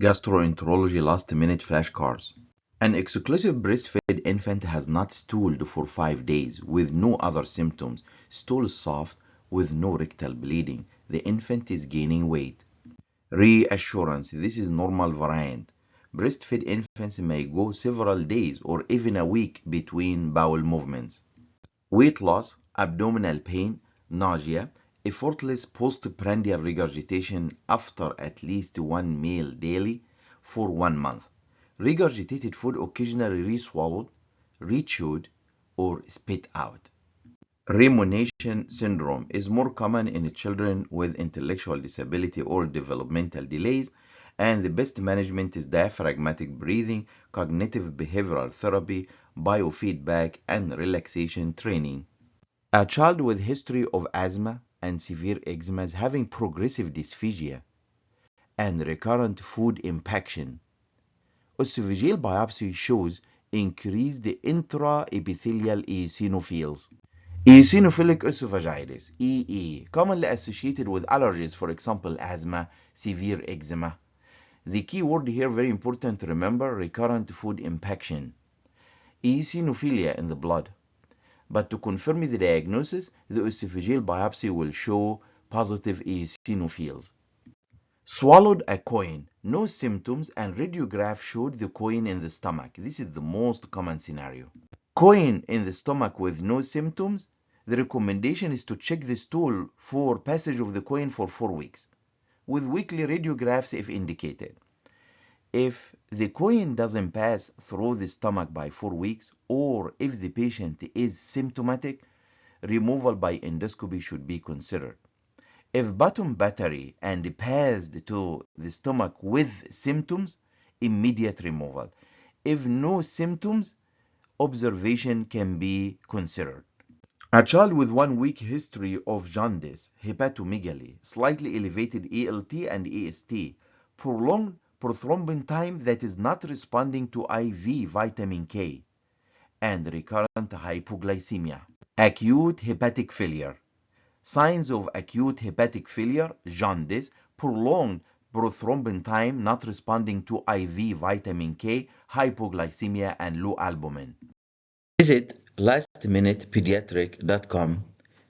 Gastroenterology last-minute flashcards. An exclusive breastfed infant has not stooled for 5 days with no other symptoms. Stool soft with no rectal bleeding. The infant is gaining weight. Reassurance: this is normal variant. Breastfed infants may go several days or even a week between bowel movements. Weight loss, abdominal pain, nausea, effortless postprandial regurgitation after at least one meal daily for 1 month. Regurgitated food occasionally re-swallowed, re-chewed, or spit out. Rumination syndrome is more common in children with intellectual disability or developmental delays, and the best management is diaphragmatic breathing, cognitive behavioral therapy, biofeedback, and relaxation training. A child with history of asthma and severe eczema is having progressive dysphagia and recurrent food impaction. Esophageal biopsy shows increased intraepithelial eosinophils. Eosinophilic esophagitis, EE, commonly associated with allergies, for example, asthma, severe eczema. The key word here, very important to remember, recurrent food impaction. Eosinophilia in the blood. But to confirm the diagnosis, the esophageal biopsy will show positive eosinophils. Swallowed a coin, no symptoms, and radiograph showed the coin in the stomach. This is the most common scenario. Coin in the stomach with no symptoms, the recommendation is to check the stool for passage of the coin for 4 weeks, with weekly radiographs if indicated. If the coin doesn't pass through the stomach by 4 weeks, or if the patient is symptomatic, removal by endoscopy should be considered. If bottom battery and passed to the stomach with symptoms, immediate removal. If no symptoms, observation can be considered. A child with 1 week history of jaundice, hepatomegaly, slightly elevated ELT and EST, prolonged prothrombin time that is not responding to IV vitamin K, and recurrent hypoglycemia. Acute hepatic failure. Signs of acute hepatic failure, jaundice, prolonged prothrombin time not responding to IV vitamin K, hypoglycemia, and low albumin. Visit lastminutepediatric.com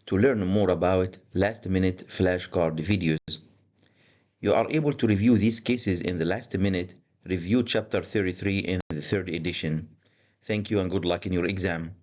to learn more about last-minute flashcard videos. You are able to review these cases in the Last Minute Review Chapter 33 in the 3rd edition. Thank you and good luck in your exam.